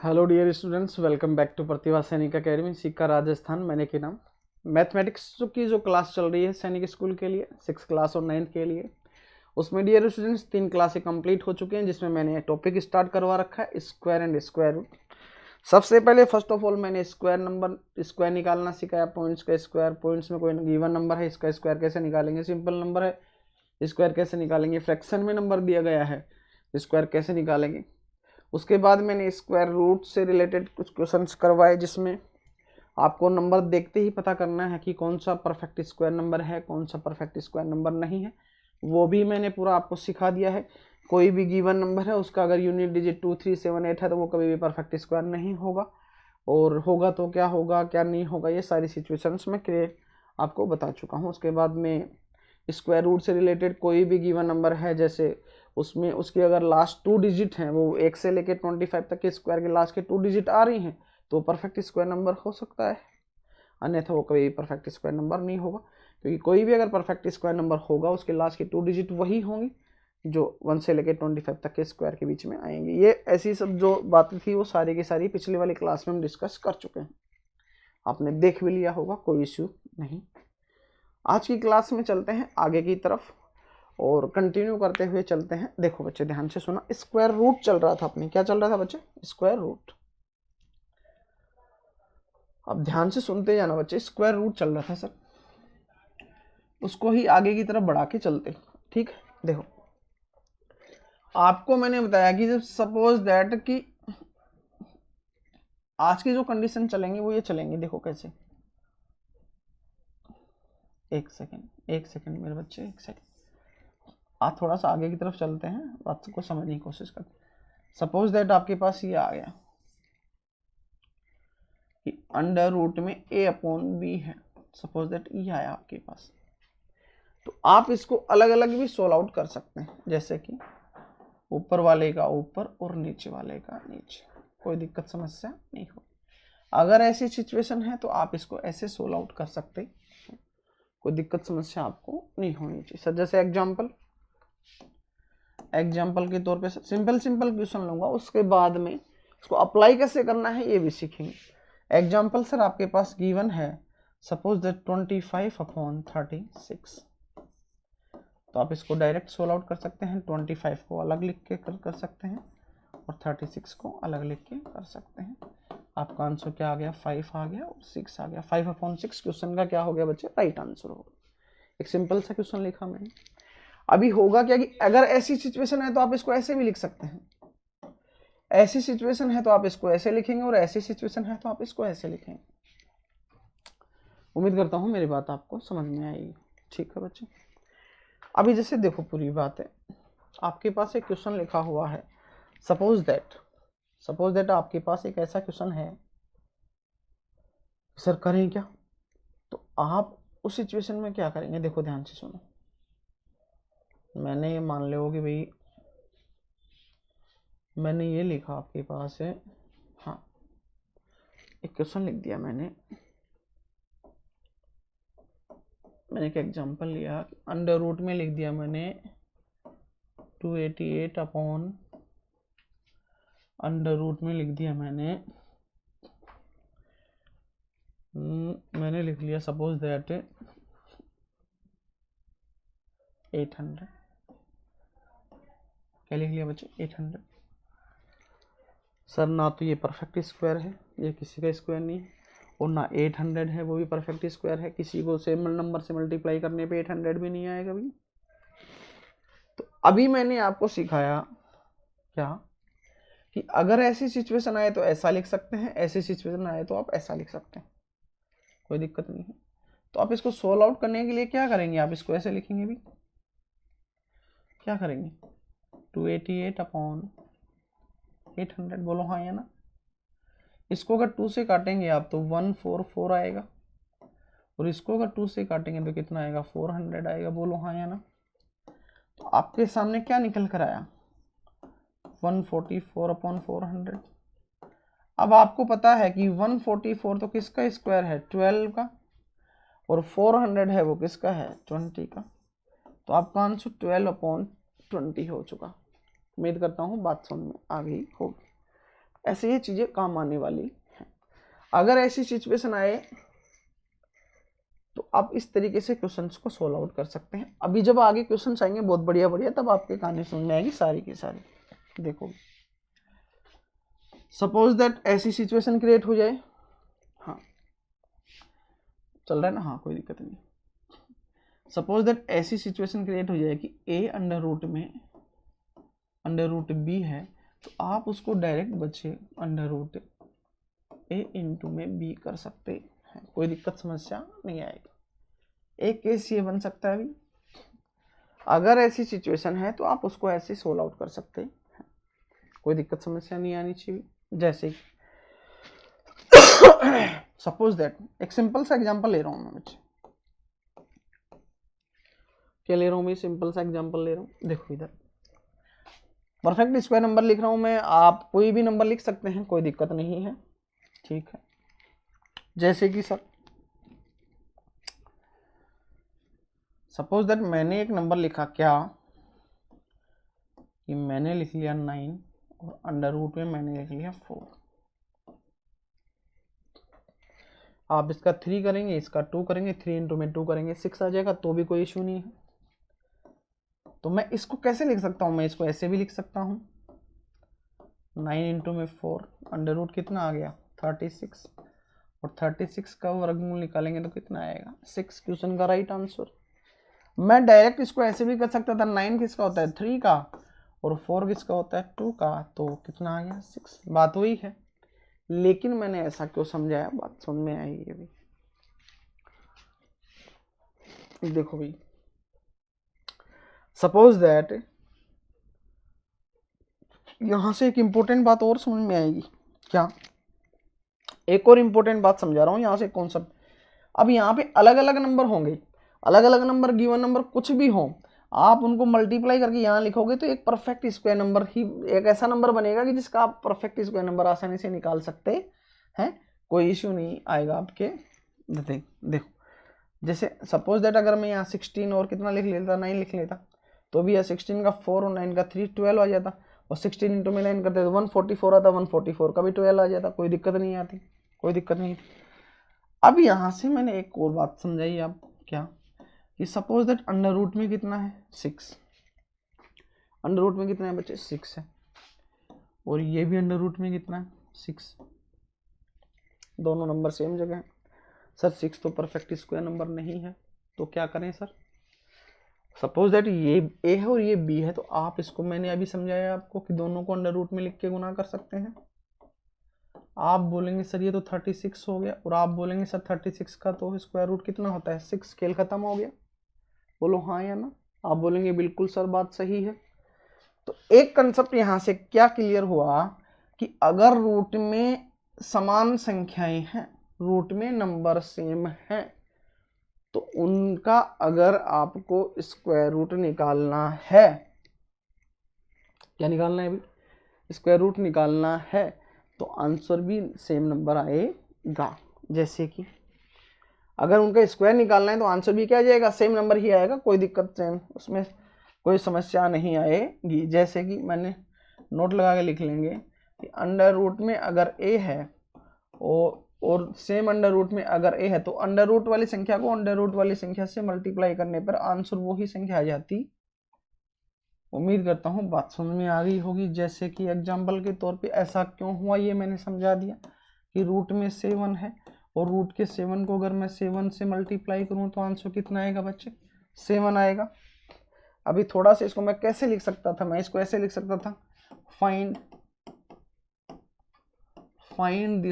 Hello dear students, welcome back to Pratibha Sainik Academy सिक्का राजस्थान। मैंने के नाम मैथमेटिक्स की जो क्लास चल रही है सैनिक स्कूल के लिए 6th क्लास और 9th के लिए, उसमें डियर स्टूडेंट्स 3 क्लासें कंप्लीट हो चुके हैं, जिसमें मैंने टॉपिक स्टार्ट करवा रखा है स्क्वायर एंड स्क्वायर रूट। सबसे पहले फर्स्ट ऑफ ऑल मैंने स्क्वायर निकालना सिखाया, पॉइंट्स का स्क्वायर। पॉइंट्स में कोई गिवन नंबर है, इसका स्क्वायर कैसे निकालेंगे, सिंपल नंबर है स्क्वायर कैसे निकालेंगे, फ्रैक्शन में नंबर दिया गया है स्क्वायर कैसे निकालेंगे। उसके बाद मैंने स्क्वायर रूट से रिलेटेड कुछ क्वेश्चंस करवाए, जिसमें आपको नंबर देखते ही पता करना है कि कौन सा परफेक्ट स्क्वायर नंबर है, कौन सा परफेक्ट स्क्वायर नंबर नहीं है, वो भी मैंने पूरा आपको सिखा दिया है। कोई भी गिवन नंबर है उसका अगर यूनिट डिजिट 2, 3, 7, 8 है तो वो कभी भी परफेक्ट स्क्वायर नहीं होगा, और होगा तो क्या होगा क्या नहीं होगा, ये सारी सिचुएशंस में क्लियर आपको बता चुका हूँ। उसके बाद में स्क्वायर रूट से रिलेटेड कोई भी गिवन नंबर है, जैसे उसमें उसकी अगर लास्ट 2 डिजिट हैं, वो 1 से लेके 25 तक के स्क्वायर के लास्ट के 2 डिजिट आ रही हैं, तो परफेक्ट स्क्वायर नंबर हो सकता है, अन्यथा वो कभी परफेक्ट स्क्वायर नंबर नहीं होगा। क्योंकि कोई भी अगर परफेक्ट स्क्वायर नंबर होगा उसके लास्ट की 2 डिजिट वही होंगी जो 1 से लेके 25 तक के स्क्वायर के बीच में आएंगी। ये ऐसी सब जो बातें थी वो सारी की सारी पिछले वाली क्लास में हम डिस्कस कर चुके हैं, आपने देख भी लिया होगा, कोई इश्यू नहीं। आज की क्लास में चलते हैं आगे की तरफ और कंटिन्यू करते हुए चलते हैं। देखो बच्चे ध्यान से सुना, स्क्वायर रूट चल रहा था अपने, क्या चल रहा था बच्चे, स्क्वायर रूट। अब ध्यान से सुनते जाना बच्चे, स्क्वायर रूट चल रहा था सर, उसको ही आगे की तरफ बढ़ा के चलते। ठीक है, देखो आपको मैंने बताया कि जब सपोज दैट कि आज की जो कंडीशन चलेंगे वो ये चलेंगे। देखो कैसे, एक सेकंड मेरे बच्चे, एक सेकंड, आप थोड़ा सा आगे की तरफ चलते हैं, बात को समझने की कोशिश करते हैं। सपोज दैट आपके पास ये आ गया कि अंडर रूट में a अपॉन बी है, सपोज दैट ये आया आपके पास, तो आप इसको अलग अलग भी सोल्व आउट कर सकते हैं, जैसे कि ऊपर वाले का ऊपर और नीचे वाले का नीचे, कोई दिक्कत समस्या नहीं हो। अगर ऐसी सिचुएशन है तो आप इसको ऐसे सोल्व आउट कर सकते हैं, कोई दिक्कत समस्या आपको नहीं होनी चाहिए। सर जैसे एग्जाम्पल के तौर पे सिंपल क्वेश्चन लूंगा, उसके बाद में इसको अप्लाई कैसे करना है ये भी सीखेंगे। एग्जाम्पल सर आपके पास गिवन है, सपोज दैट 25/36, तो आप इसको डायरेक्ट सोल्व आउट कर सकते हैं। 25 को अलग लिख के कर सकते हैं और 36 को अलग लिख के कर सकते हैं। आपका आंसर क्या आ गया, 5 आ गया और 6 आ गया। 5/6 क्वेश्चन का क्या हो गया बच्चे, राइट आंसर हो गया। एक सिंपल सा क्वेश्चन लिखा मैंने। अभी होगा क्या कि अगर ऐसी सिचुएशन है तो आप इसको ऐसे भी लिख सकते हैं, ऐसी सिचुएशन है तो आप इसको ऐसे लिखेंगे, और ऐसी सिचुएशन है तो आप इसको ऐसे लिखेंगे। उम्मीद करता हूं मेरी बात आपको समझ में आएगी। ठीक है बच्चे, अभी जैसे देखो पूरी बात है, आपके पास एक क्वेश्चन लिखा हुआ है, सपोज दैट आपके पास एक ऐसा क्वेश्चन है, सर करें क्या, तो आप उस सिचुएशन में क्या करेंगे। देखो ध्यान से सुनो, मैंने ये मान लो कि भाई मैंने ये लिखा आपके पास है, हाँ एक क्वेश्चन लिख दिया मैंने एक एग्जांपल लिया, अंडर रूट में लिख दिया मैंने 288 अपॉन अंडर रूट में लिख दिया मैंने लिख लिया सपोज दैट 800, क्या लिख लिया बच्चे, 800। सर ना तो ये परफेक्ट स्क्वायर है, ये किसी का स्क्वायर नहीं है, और ना 800 है वो भी परफेक्ट स्क्वायर है, किसी को सेम नंबर से मल्टीप्लाई करने पे 800 भी नहीं आएगा भी। तो अभी मैंने आपको सिखाया क्या कि अगर ऐसी सिचुएशन आए तो ऐसा लिख सकते हैं, ऐसी सिचुएशन आए तो आप ऐसा लिख सकते हैं, कोई दिक्कत नहीं है। तो आप इसको सोल्व आउट करने के लिए क्या करेंगे, आप इसको ऐसे लिखेंगे भी, क्या करेंगे, 288 अपॉन 800, बोलो हाँ या ना। इसको अगर 2 से काटेंगे आप तो 144 आएगा, और इसको अगर 2 से काटेंगे तो कितना आएगा, 400 आएगा, बोलो हाँ या ना। तो आपके सामने क्या निकल कर आया, 144/400। अब आपको पता है कि 144 तो किसका स्क्वायर है, 12 का, और 400 है वो किसका है, 20 का। तो आपका आंसर 12/20 हो चुका। उम्मीद करता हूँ बात समझ में आ गई होगी। ऐसे ये चीजें काम आने वाली हैं। अगर ऐसी सिचुएशन आए तो आप इस तरीके से क्वेश्चंस को सोल्व आउट कर सकते हैं। अभी जब आगे क्वेश्चंस आएंगे बहुत बढ़िया बढ़िया, तब आपके कहानी समझ में आएगी सारी की सारी। देखो सपोज दैट ऐसी सिचुएशन क्रिएट हो जाए, हाँ चल रहा है ना, हाँ कोई दिक्कत नहीं। सपोज दैट ऐसी सिचुएशन क्रिएट हो जाए कि a अंडर रूट में अंडर रूट b है, तो आप उसको डायरेक्ट बच्चे अंडर रूट a इंटू में b कर सकते हैं, कोई दिक्कत समस्या नहीं आएगी। एक केस ये बन सकता है अभी, अगर ऐसी सिचुएशन है तो आप उसको ऐसे सोल्व आउट कर सकते हैं, कोई दिक्कत समस्या नहीं आनी चाहिए। जैसे सपोज दैट एक सिंपल सा एग्जांपल ले रहा हूं मैं बच्चे, क्या ले रहा हूं मैं, सिंपल सा एग्जांपल ले रहा हूं। देखो इधर परफेक्ट स्क्वायर नंबर लिख रहा हूं मैं, आप कोई भी नंबर लिख सकते हैं, कोई दिक्कत नहीं है, ठीक है। जैसे कि सर सपोज दैट मैंने एक नंबर लिखा, क्या कि मैंने लिख लिया 9 और अंडर रूट में मैंने लिख लिया 4। आप इसका 3 करेंगे, इसका 2 करेंगे, 3 इंटू में 2 करेंगे 6 आ जाएगा, तो भी कोई इशू नहीं है। तो मैं इसको कैसे लिख सकता हूं, मैं इसको ऐसे भी लिख सकता हूं, 9 इंटू में 4, अंडर रूट कितना आ गया 36, और 36 का वर्गमूल निकालेंगे तो कितना आएगा 6। क्वेश्चन का राइट आंसर। मैं डायरेक्ट इसको ऐसे भी कर सकता था, 9 किसका होता है 3 का, और 4 किसका होता है 2 का, तो कितना आ गया 6। बात वही है, लेकिन मैंने ऐसा क्यों समझाया, बात समझ में आएगी अभी। देखो भाई सपोज दैट यहां से एक इंपॉर्टेंट बात और समझ में आएगी, क्या एक और इंपॉर्टेंट बात समझा रहा हूं यहां से कॉन्सेप्ट। अब यहाँ पे अलग अलग नंबर होंगे, अलग अलग नंबर, गिवन नंबर कुछ भी हो, आप उनको मल्टीप्लाई करके यहाँ लिखोगे तो एक परफेक्ट स्क्वायर नंबर ही, एक ऐसा नंबर बनेगा कि जिसका आप परफेक्ट स्क्वायर नंबर आसानी से निकाल सकते हैं, कोई इश्यू नहीं आएगा आपके। देखो जैसे सपोज दैट अगर मैं यहाँ 16 और कितना लिख लेता, 9 लिख लेता, तो भी यह 16 का 4 और 9 का 3 12 आ जाता, और 16 इंटू में 9 करते तो 144 आता, 144 का भी 12 आ जाता, कोई दिक्कत नहीं आती, कोई दिक्कत नहीं। अब यहाँ से मैंने एक और बात समझाई आप, क्या कि सपोज दैट अंडर रूट में कितना है 6, अंडर रूट में कितना है बच्चे 6 है, और ये भी अंडर रूट में कितना है 6, दोनों नंबर सेम जगह है। सर 6 तो परफेक्ट स्क्वायर नंबर नहीं है, तो क्या करें सर। सपोज दैट ये ए है और ये बी है, तो आप इसको, मैंने अभी समझाया आपको कि दोनों को अंडर रूट में लिख के गुना कर सकते हैं। आप बोलेंगे सर ये तो 36 हो गया, और आप बोलेंगे सर 36 का तो स्क्वायर रूट कितना होता है 6, स्केल खत्म हो गया, बोलो हाँ या ना। आप बोलेंगे बिल्कुल सर बात सही है। तो एक कंसेप्ट यहां से क्या क्लियर हुआ कि अगर रूट में समान संख्याएं हैं, रूट में नंबर सेम है, तो उनका अगर आपको स्क्वायर रूट निकालना है, क्या निकालना है अभी, स्क्वायर रूट निकालना है, तो आंसर भी सेम नंबर आएगा। जैसे कि अगर उनका स्क्वायर निकालना है तो आंसर भी क्या आ जाएगा, सेम नंबर ही आएगा, कोई दिक्कत सेम, उसमें कोई समस्या नहीं आएगी। जैसे कि मैंने नोट लगा के लिख लेंगे कि अंडर रूट में अगर ए है और सेम अंडर रूट में अगर ए है, तो अंडर रूट वाली संख्या को अंडर रूट वाली संख्या से मल्टीप्लाई करने पर आंसर वही संख्या आ जाती। उम्मीद करता हूँ बात समझ में आ गई होगी। जैसे कि एग्जाम्पल के तौर पे ऐसा क्यों हुआ ये मैंने समझा दिया कि रूट में 7 है, और रूट के 7 को अगर मैं 7 से मल्टीप्लाई करूँ तो आंसर कितना आएगा बच्चे 7 आएगा। अभी थोड़ा सा इसको मैं कैसे लिख सकता था, मैं इसको ऐसे लिख सकता था, find the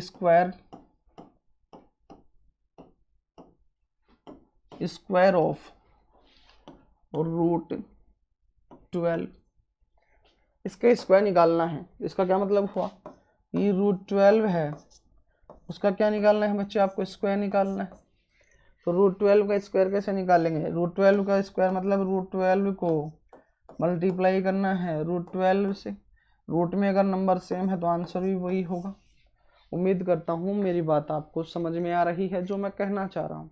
square of root 12, इसका स्क्वायर निकालना है। इसका क्या मतलब हुआ, ये रूट 12 है, उसका क्या निकालना है बच्चे, आपको स्क्वायर निकालना है। तो रूट 12 का स्क्वायर कैसे निकालेंगे, रूट 12 का स्क्वायर मतलब रूट 12 को मल्टीप्लाई करना है रूट 12 से। रूट में अगर नंबर सेम है तो आंसर भी वही होगा। उम्मीद करता हूँ मेरी बात आपको समझ में आ रही है। जो मैं कहना चाह रहा हूँ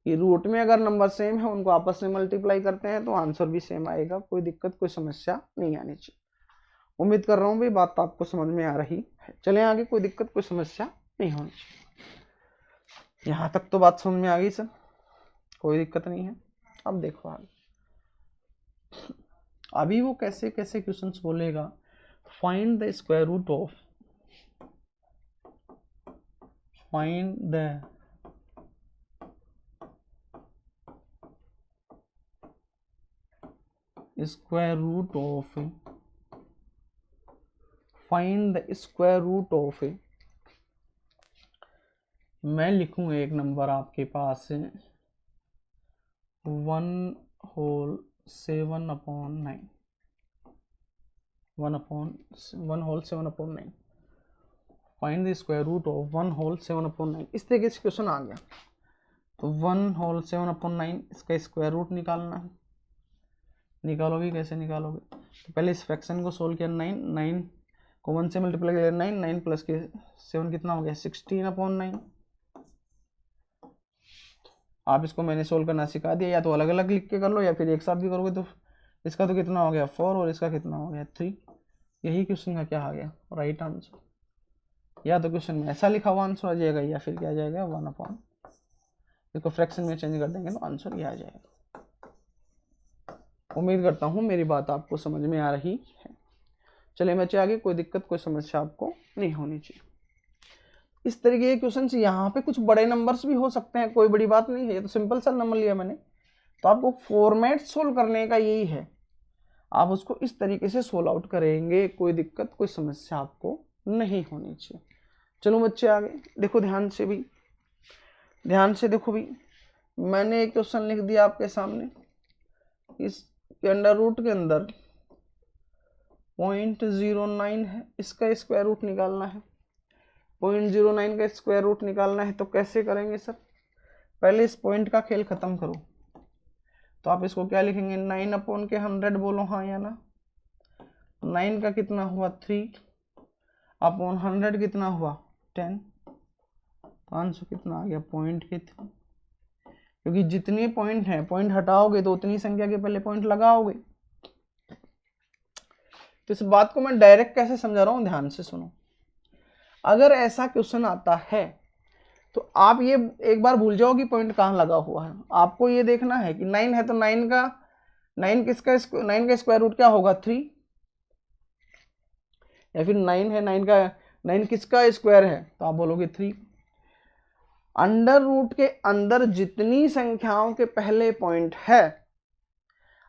कि रूट में अगर नंबर सेम है, उनको आपस में मल्टीप्लाई करते हैं तो आंसर भी सेम आएगा, कोई दिक्कत कोई समस्या नहीं आनी चाहिए। उम्मीद कर रहा हूँ भी बात आपको समझ में आ रही है। चलें आगे, कोई दिक्कत कोई समस्या नहीं होनी चाहिए। यहाँ तक तो बात समझ में आ गई सर, कोई दिक्कत नहीं है। अब देखो आगे, अभी वो कैसे कैसे क्वेश्चंस बोलेगा। Find the square root of, find the square root of, find the square root of, मैं लिखूं एक नंबर आपके पास 1 whole 7/9, 1 whole 7/9, find the square root of 1 whole 7/9। इस तरीके से क्वेश्चन आ गया तो 1 होल 7/9 इसका स्क्वायर रूट निकालना है। निकालोगे कैसे निकालोगे, तो पहले इस फ्रैक्शन को सोल्व किया, 9 को 1 से मल्टीप्लाई किया, 9 प्लस के 7 कितना हो गया 16/9। आप इसको मैंने सोल्व करना सिखा दिया, या तो अलग अलग लिख के कर लो या फिर एक साथ भी करोगे। तो इसका तो कितना हो गया 4 और इसका कितना हो गया 3। यही क्वेश्चन का क्या आ गया राइट आंसर। या तो क्वेश्चन में ऐसा लिखा हुआ आंसर आ जाएगा, या फिर क्या आ जाएगा 1/, इसको फ्रैक्शन में चेंज कर देंगे तो आंसर ये आ जाएगा। उम्मीद करता हूँ मेरी बात आपको समझ में आ रही है। चलिए बच्चे आगे, कोई दिक्कत कोई समस्या आपको नहीं होनी चाहिए। इस तरीके के क्वेश्चन यहाँ पे कुछ बड़े नंबर्स भी हो सकते हैं, कोई बड़ी बात नहीं है। ये तो सिंपल सा नंबर लिया मैंने, तो आपको फॉर्मेट सोल्व करने का यही है, आप उसको इस तरीके से सोल्व आउट करेंगे, कोई दिक्कत कोई समस्या आपको नहीं होनी चाहिए। चलो बच्चे आगे देखो, ध्यान से भी, ध्यान से देखो भी। मैंने एक क्वेश्चन लिख दिया आपके सामने, इसके अंडर रूट के अंदर 0.09 है, इसका स्क्वायर रूट निकालना है। 0.09 का स्क्वायर रूट निकालना है तो कैसे करेंगे सर, पहले इस पॉइंट का खेल खत्म करो। तो आप इसको क्या लिखेंगे, 9/100 बोलो हाँ या ना। 9 का कितना हुआ 3/100 कितना हुआ 10, तो आंसर कितना आ गया 0.3। क्योंकि जितने पॉइंट हैं, पॉइंट हटाओगे तो उतनी संख्या के पहले पॉइंट लगाओगे। तो इस बात को मैं डायरेक्ट कैसे समझा रहा हूं, ध्यान से सुनो। अगर ऐसा क्वेश्चन आता है तो आप ये एक बार भूल जाओ कि पॉइंट कहां लगा हुआ है। आपको ये देखना है कि 9 है तो 9 का स्क्वायर रूट क्या होगा 3, या फिर 9 है 9 किसका स्क्वायर है, तो आप बोलोगे 3। अंडर रूट के अंदर जितनी संख्याओं के पहले पॉइंट है,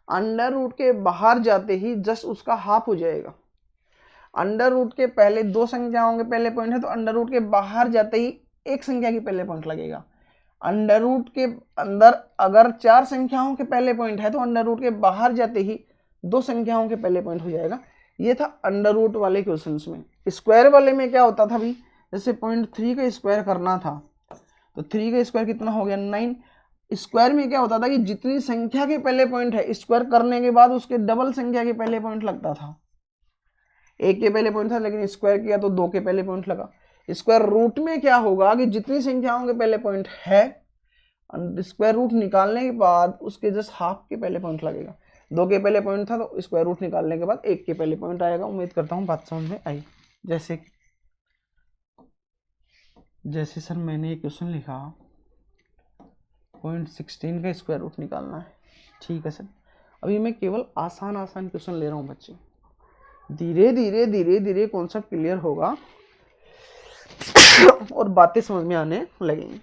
अंडर रूट के बाहर जाते ही जस्ट उसका हाफ हो जाएगा। अंडर रूट के पहले 2 संख्याओं के पहले पॉइंट है तो अंडर रूट के बाहर जाते ही एक संख्या के पहले पॉइंट लगेगा। अंडर रूट के अंदर अगर 4 संख्याओं के पहले पॉइंट है तो अंडर रूट के बाहर जाते ही 2 संख्याओं के पहले पॉइंट हो जाएगा। ये था अंडर रूट वाले क्वेश्चंस में। स्क्वायर वाले में क्या होता था भी, जैसे 0.3 का स्क्वायर करना था तो 3 का स्क्वायर कितना हो गया 9। स्क्वायर में क्या होता था कि जितनी संख्या के पहले पॉइंट है, स्क्वायर करने के बाद उसके डबल संख्या के पहले पॉइंट लगता था। 1 के पहले पॉइंट था लेकिन स्क्वायर किया तो 2 के पहले पॉइंट लगा। स्क्वायर रूट में क्या होगा कि जितनी संख्याओं के पहले पॉइंट है, स्क्वायर रूट निकालने के बाद उसके जस्ट हाफ के पहले पॉइंट लगेगा। 2 के पहले पॉइंट था तो स्क्वायर रूट निकालने के बाद 1 के पहले पॉइंट आएगा। उम्मीद करता हूँ बात समझ में आई। जैसे सर मैंने एक क्वेश्चन लिखा 0.16 का स्क्वायर रूट निकालना है, ठीक है सर। अभी मैं केवल आसान क्वेश्चन ले रहा हूँ बच्चे, धीरे धीरे कॉन्सेप्ट क्लियर होगा और बातें समझ में आने लगेंगी।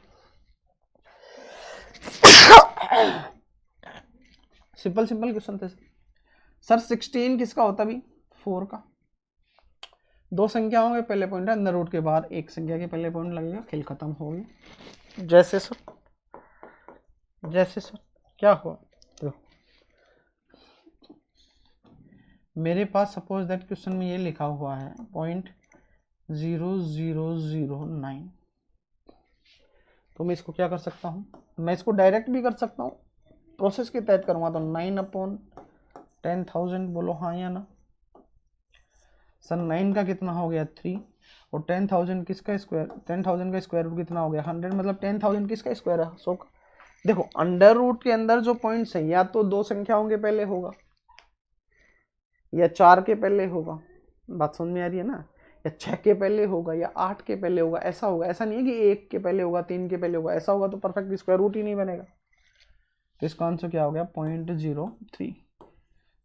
सिंपल क्वेश्चन थे सर। 16 किसका होता भी 4 का। 2 संख्याओं के पहले पॉइंट है, अंदर रूट के बाद एक संख्या के पहले पॉइंट लगेगा, खेल खत्म हो गया। जैसे सर क्या हुआ, तो मेरे पास सपोज दैट क्वेश्चन में ये लिखा हुआ है 0.0009, तो मैं इसको क्या कर सकता हूँ, मैं इसको डायरेक्ट भी कर सकता हूँ, प्रोसेस के तहत करूँगा तो 9/10,000 बोलो हाँ या ना। सर 9 का कितना हो गया 3 और 10,000 किसका स्क्वायर, 10,000 का स्क्वायर रूट कितना हो गया 100, मतलब 10,000 किसका स्क्वायर है 100 का। देखो अंडर रूट के अंदर जो पॉइंट्स है या तो 2 संख्याओं के पहले होगा या 4 के पहले होगा, बात समझ में आ रही है ना। या 6 के पहले होगा या 8 के पहले होगा, ऐसा होगा। ऐसा नहीं है कि 1 के पहले होगा, 3 के पहले होगा, ऐसा होगा तो परफेक्ट स्क्वायर रूट ही नहीं बनेगा। तो इसका आंसर क्या हो गया 0.03।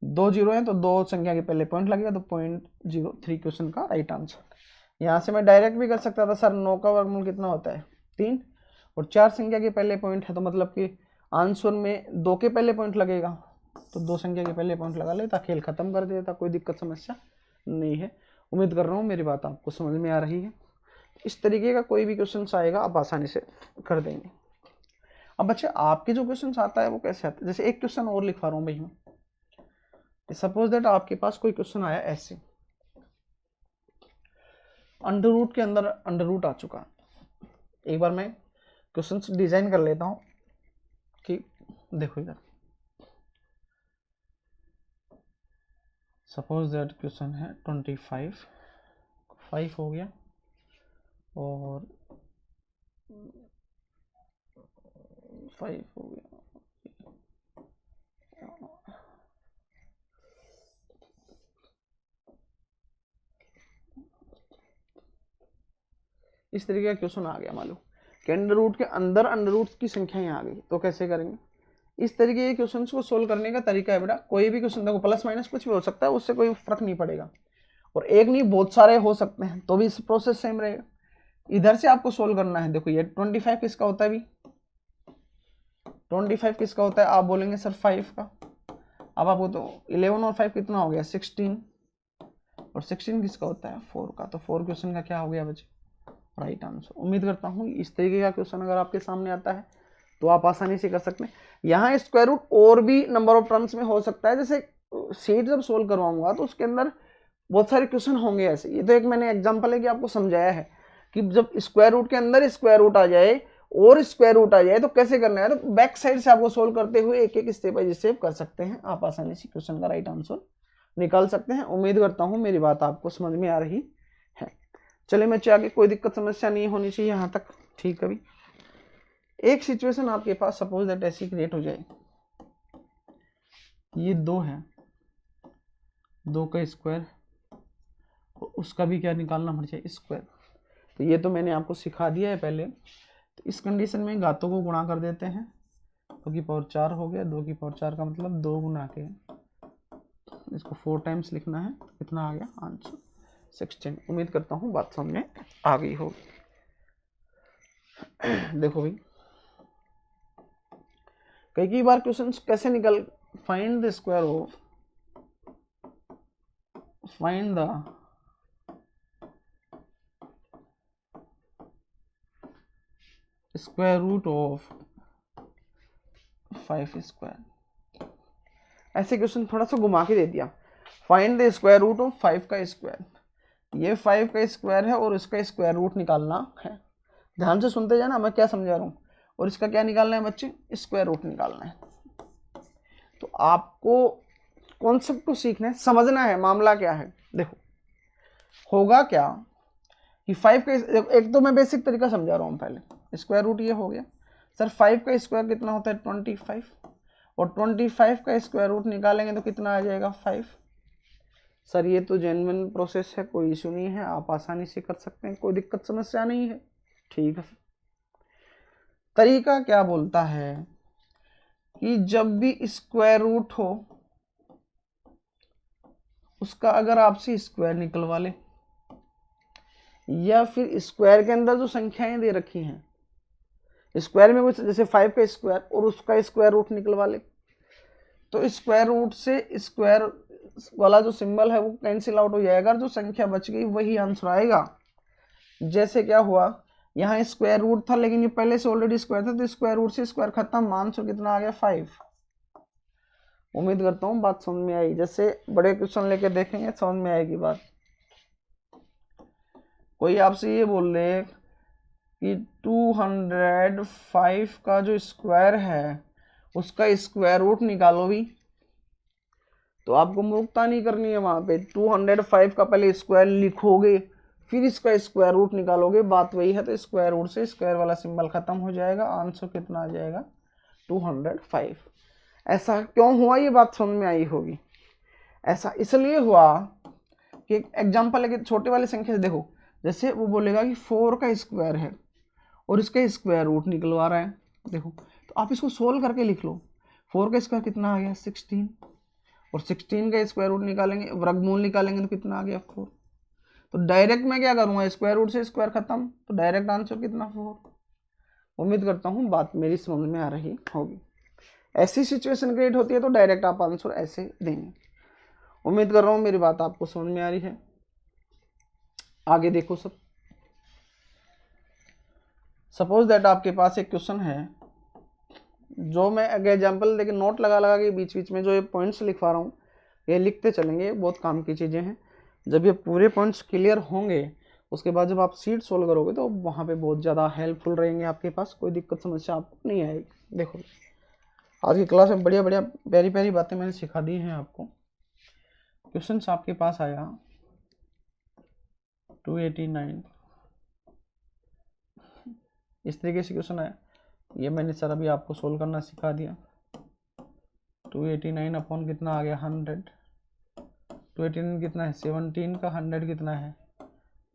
2 जीरो है तो 2 संख्या के पहले पॉइंट लगेगा, तो 0.03 क्वेश्चन का राइट आंसर। यहाँ से मैं डायरेक्ट भी कर सकता था सर 9 का वर्गमूल कितना होता है 3, और 4 संख्या के पहले पॉइंट है तो मतलब कि आंसर में 2 के पहले पॉइंट लगेगा, तो 2 संख्या के पहले पॉइंट लगा लेता, खेल खत्म कर देता, कोई दिक्कत समस्या नहीं है। उम्मीद कर रहा हूँ मेरी बात आपको समझ में आ रही है। इस तरीके का कोई भी क्वेश्चन आएगा आप आसानी से कर देंगे। अब बच्चे आपके जो क्वेश्चन आता है वो कैसे आता है, जैसे एक क्वेश्चन और लिखवा रहा हूँ भाई मैं। सपोज दैट आपके पास कोई क्वेश्चन आया ऐसे, अंडर रूट के अंदर अंडर रूट आ चुका। एक बार मैं क्वेश्चन डिजाइन कर लेता हूँ कि देखो इधर, सपोज दैट क्वेश्चन है 25, 5 हो गया और 5 हो गया। इस तरीके का क्वेश्चन आ गया, मान लो कि अंडर रूट के अंदर अंडर रूट की संख्या यहाँ आ गई, तो कैसे करेंगे। इस तरीके के क्वेश्चंस को सोल्व करने का तरीका है बेटा, कोई भी क्वेश्चन देखो प्लस माइनस कुछ भी हो सकता है, उससे कोई फर्क नहीं पड़ेगा, और एक नहीं बहुत सारे हो सकते हैं तो भी इस प्रोसेस सेम रहेगा। इधर से आपको सोल्व करना है। देखो ये 25 किसका होता है, अभी 25 किसका होता है, आप बोलेंगे सर 5 का। अब आपको तो 11 और 5 कितना हो गया 16, और 16 किसका होता है 4 का, तो 4 क्वेश्चन का क्या हो गया बच्चे राइट आंसर। उम्मीद करता हूँ इस तरीके का क्वेश्चन अगर आपके सामने आता है तो आप आसानी से कर सकते हैं। यहाँ स्क्वायर रूट और भी नंबर ऑफ टर्म्स में हो सकता है, जैसे शीट जब सोल्व करवाऊंगा तो उसके अंदर बहुत सारे क्वेश्चन होंगे ऐसे। ये तो एक मैंने एग्जांपल है कि आपको समझाया है कि जब स्क्वायर रूट के अंदर स्क्वायर रूट आ जाए और स्क्वायर रूट आ जाए तो कैसे करना है, तो बैक साइड से आपको सोल्व करते हुए एक एक स्टेप बाय स्टेप कर सकते हैं, आप आसानी से क्वेश्चन का राइट आंसर निकाल सकते हैं। उम्मीद करता हूँ मेरी बात आपको समझ में आ रही है। चलिए मैं आगे, कोई दिक्कत समस्या नहीं होनी चाहिए यहाँ तक, ठीक है। एक सिचुएशन आपके पास सपोज दैट ऐसी क्रिएट हो जाए, ये 2 है, 2 का स्क्वायर, उसका भी क्या निकालना पड़ जाए स्क्वायर। तो ये तो मैंने आपको सिखा दिया है पहले। तो इस कंडीशन में घातों को गुणा कर देते हैं, 2 की पावर 4 हो गया, 2 की पावर 4 का मतलब 2 गुना के, इसको 4 टाइम्स लिखना है, कितना आ गया आंसर 16। उम्मीद करता हूँ बात समझ में आ गई होगी। देखो भाई कई बार क्वेश्चन कैसे निकल, find the square of, find the square root of 5 square, ऐसे क्वेश्चन थोड़ा सा घुमा के दे दिया। Find the square root of 5 का स्क्वायर, ये 5 का स्क्वायर है और इसका स्क्वायर रूट निकालना है। ध्यान से सुनते जाना मैं क्या समझा रहा हूँ, और इसका क्या निकालना है बच्चे स्क्वायर रूट निकालना है। तो आपको कॉन्सेप्ट को सीखना है, समझना है मामला क्या है। देखो होगा क्या कि 5 का एक तो मैं बेसिक तरीका समझा रहा हूँ पहले, स्क्वायर रूट ये हो गया सर 5 का स्क्वायर कितना होता है 25, और 25 का स्क्वायर रूट निकालेंगे तो कितना आ जाएगा 5। सर ये तो जेन्युइन प्रोसेस है, कोई इशू नहीं है, आप आसानी से कर सकते हैं, कोई दिक्कत समस्या नहीं है, ठीक है। तरीका क्या बोलता है कि जब भी स्क्वायर रूट हो उसका अगर आपसे स्क्वायर निकलवा ले, या फिर स्क्वायर के अंदर जो संख्याएं दे रखी हैं स्क्वायर में कुछ जैसे 5 का स्क्वायर और उसका स्क्वायर रूट निकलवा ले, तो स्क्वायर रूट से स्क्वायर वाला जो सिंबल है वो कैंसिल आउट हो जाएगा, जो संख्या बच गई वही आंसर आएगा। जैसे क्या हुआ यहाँ स्क्वायर रूट था लेकिन ये पहले से ऑलरेडी स्क्वायर था, तो स्क्वायर रूट से स्क्वायर खत्म, आंसर कितना आ गया 5। उम्मीद करता हूँ बात समझ में आई, जैसे बड़े क्वेश्चन लेके देखेंगे समझ में आएगी बात। कोई आपसे ये बोल रहे कि 205 का जो स्क्वायर है उसका स्क्वायर रूट निकालो भी, तो आपको मूर्खता नहीं करनी है, वहां पे 205 का पहले स्क्वायर लिखोगे फिर इसका स्क्वायर रूट निकालोगे, बात वही है। तो स्क्वायर रूट से स्क्वायर वाला सिंबल खत्म हो जाएगा, आंसर कितना आ जाएगा 205। ऐसा क्यों हुआ ये बात समझ में आई होगी। ऐसा इसलिए हुआ कि एग्जाम्पल है कि छोटे वाले संख्या से देखो, जैसे वो बोलेगा कि 4 का स्क्वायर है और इसका स्क्वायर रूट निकलवा रहा है, देखो तो आप इसको सोल्व करके लिख लो। 4 का स्क्वायर कितना आ गया 16, और 16 का स्क्वायर रूट निकालेंगे, वर्गमूल निकालेंगे तो कितना आ गया 4। तो डायरेक्ट मैं क्या करूँगा, स्क्वायर रूट से स्क्वायर खत्म, तो डायरेक्ट आंसर कितना 4। उम्मीद करता हूँ बात मेरी समझ में आ रही होगी। ऐसी सिचुएशन क्रिएट होती है तो डायरेक्ट आप आंसर ऐसे देंगे। उम्मीद कर रहा हूँ मेरी बात आपको समझ में आ रही है। आगे देखो सब, सपोज दैट आपके पास एक क्वेश्चन है, जो मैं अगर एग्जाम्पल लेकिन नोट लगा लगा के बीच बीच में जो ये पॉइंट्स लिखवा रहा हूँ ये लिखते चलेंगे, बहुत काम की चीज़ें हैं। जब ये पूरे पॉइंट्स क्लियर होंगे उसके बाद जब आप सीट सोल्व करोगे तो वहाँ पे बहुत ज़्यादा हेल्पफुल रहेंगे, आपके पास कोई दिक्कत समस्या आपको नहीं आएगी। देखो आज की क्लास में बढ़िया बढ़िया प्यारी प्यारी बातें मैंने सिखा दी हैं आपको। क्वेश्चन आपके पास आया 289, इस तरीके से क्वेश्चन आया, ये मैंने सर अभी आपको सोल्व करना सिखा दिया। 289 अपॉन कितना आ गया 100, 289 कितना है 17 का 100 कितना है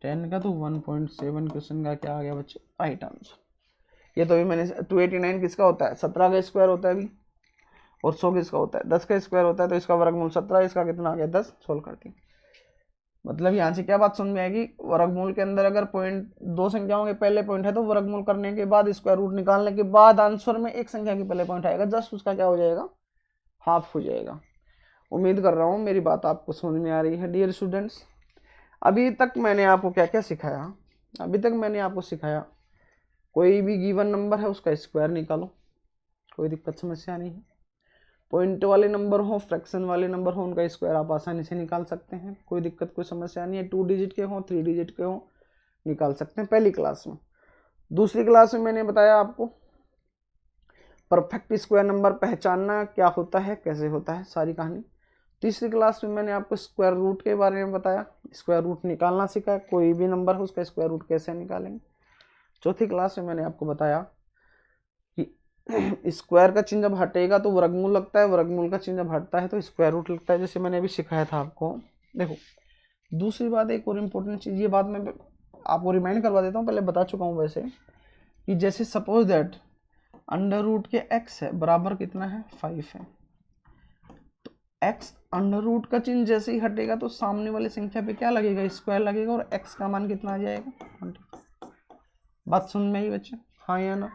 10 का, तो 1.7 क्वेश्चन का क्या आ गया बच्चे राइट आंसर। ये तो अभी मैंने 289 किसका होता है 17 का स्क्वायर होता है अभी, और 100 किसका होता है 10 का स्क्वायर होता है, तो इसका वर्गमूल 17, इसका कितना आ गया 10, सोल्व करते हैं। मतलब यहाँ से क्या बात समझ में आएगी, वर्गमूल के अंदर अगर पॉइंट दो संख्याओं के पहले पॉइंट है तो वर्गमूल करने के बाद स्क्वायर रूट निकालने के बाद आंसर में एक संख्या के पहले पॉइंट आएगा, जस्ट उसका क्या हो जाएगा हाफ हो जाएगा। उम्मीद कर रहा हूँ मेरी बात आपको समझ में आ रही है डियर स्टूडेंट्स। अभी तक मैंने आपको क्या क्या सिखाया, अभी तक मैंने आपको सिखाया कोई भी गिवन नंबर है उसका स्क्वायर निकालो, कोई दिक्कत समस्या नहीं है। पॉइंट वाले नंबर हो, फ्रैक्शन वाले नंबर हो, उनका स्क्वायर आप आसानी से निकाल सकते हैं, कोई दिक्कत कोई समस्या नहीं है। 2 डिजिट के हो 3 डिजिट के हो निकाल सकते हैं पहली क्लास में। दूसरी क्लास में मैंने बताया आपको परफेक्ट स्क्वायर नंबर पहचानना क्या होता है कैसे होता है सारी कहानी। तीसरी क्लास में मैंने आपको स्क्वायर रूट के बारे में बताया, स्क्वायर रूट निकालना सिखाया, कोई भी नंबर हो उसका स्क्वायर रूट कैसे निकालेंगे। चौथी क्लास में मैंने आपको बताया कि स्क्वायर का चिन्ह जब हटेगा तो वर्गमूल लगता है, वर्गमूल का चिन्ह जब हटता है तो स्क्वायर रूट लगता है, जैसे मैंने अभी सिखाया था आपको। देखो दूसरी बात एक और इम्पोर्टेंट चीज़, ये बात मैं आपको रिमाइंड करवा देता हूँ, पहले बता चुका हूँ वैसे, कि जैसे सपोज दैट अंडर रूट के x है बराबर कितना है 5 है, तो x अंडर रूट का चिन्ह जैसे ही हटेगा तो सामने वाली संख्या पे क्या लगेगा स्क्वायर लगेगा, और x का मान कितना आ जाएगा 20। बात समझ में आई बच्चे, हाँ या ना।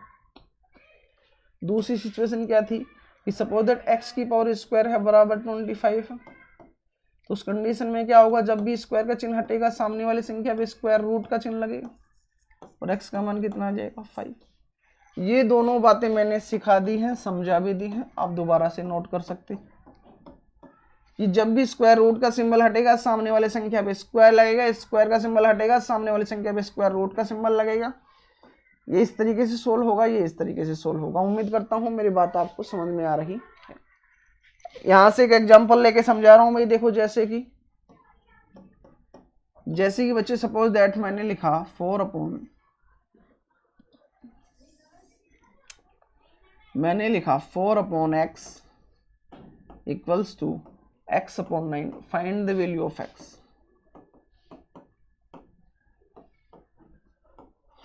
दूसरी सिचुएशन क्या थी कि सपोज दैट x की पावर स्क्वायर है बराबर 25 है, तो उस कंडीशन में क्या होगा जब भी स्क्वायर का चिन्ह हटेगा सामने वाली संख्या पे स्क्वायर रूट का चिन्ह लगेगा और x का मान कितना आ जाएगा 5। ये दोनों बातें मैंने सिखा दी हैं, समझा भी दी हैं, आप दोबारा से नोट कर सकते कि जब भी स्क्वायर रूट का सिंबल हटेगा सामने वाले संख्या पे स्क्वायर लगेगा, स्क्वायर का सिंबल हटेगा सामने वाली संख्या पे स्क्वायर रूट का सिंबल लगेगा। ये इस तरीके से सोल्व होगा, ये इस तरीके से सोल्व होगा। उम्मीद करता हूँ मेरी बात आपको समझ में आ रही है। यहाँ से एक एग्जांपल लेके समझा रहा हूँ भाई, देखो जैसे कि बच्चे सपोज दैट मैंने लिखा 4 upon x equals to x upon 9, find the value of x,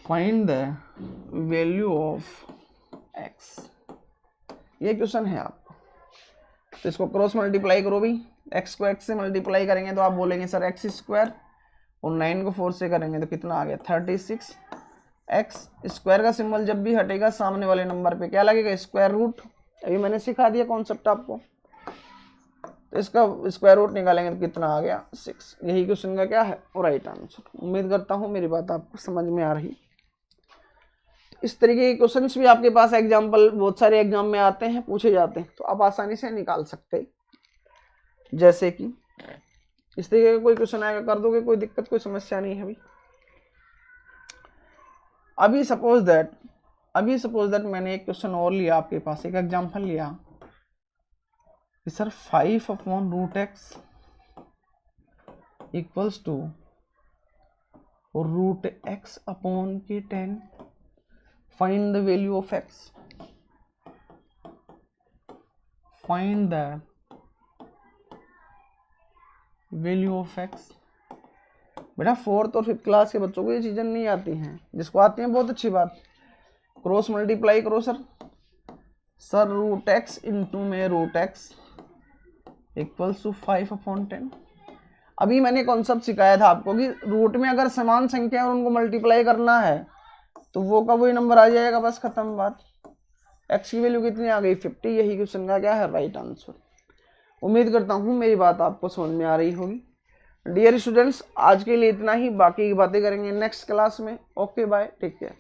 find the value of x। ये क्वेश्चन है आपको, तो इसको क्रॉस मल्टीप्लाई करो भाई, x को x से मल्टीप्लाई करेंगे तो आप बोलेंगे सर x स्क्वायर, और 9 को 4 से करेंगे तो कितना आ गया 36। x स्क्वायर का सिंबल जब भी हटेगा सामने वाले नंबर पे क्या लगेगा स्क्वायर रूट, अभी मैंने सिखा दिया कॉन्सेप्ट आपको, तो इसका स्क्वायर रूट निकालेंगे तो कितना आ गया 6। यही क्वेश्चन का क्या है राइट आंसर। उम्मीद करता हूँ मेरी बात आपको समझ में आ रही। इस तरीके के क्वेश्चंस भी आपके पास एग्जाम्पल बहुत सारे एग्जाम में आते हैं, पूछे जाते हैं, तो आप आसानी से निकाल सकते हैं। जैसे कि इस तरीके का कोई क्वेश्चन आएगा कर दोगे, कोई दिक्कत कोई समस्या नहीं है। अभी सपोज दैट मैंने एक क्वेश्चन और लिया आपके पास, एक एग्जाम्पल लिया कि sir 5 upon root x equals to root x upon के 10, find the value of x, find the value of x। बेटा 4th और 5th क्लास के बच्चों को ये चीज़ें नहीं आती हैं, जिसको आती हैं बहुत अच्छी बात। क्रॉस मल्टीप्लाई करो सर रूट एक्स इंटू में रूट एक्स इक्वल्स टू 5/10। अभी मैंने कॉन्सेप्ट सिखाया था आपको कि रूट में अगर समान संख्या और उनको मल्टीप्लाई करना है तो वो का वही नंबर आ जाएगा, बस खत्म बात। एक्स की वैल्यू कितनी आ गई 50, यही क्वेश्चन का क्या है राइट आंसर। उम्मीद करता हूँ मेरी बात आपको समझ में आ रही होगी। डियर स्टूडेंट्स, आज के लिए इतना ही, बाकी की बातें करेंगे नेक्स्ट क्लास में। Okay bye, take care.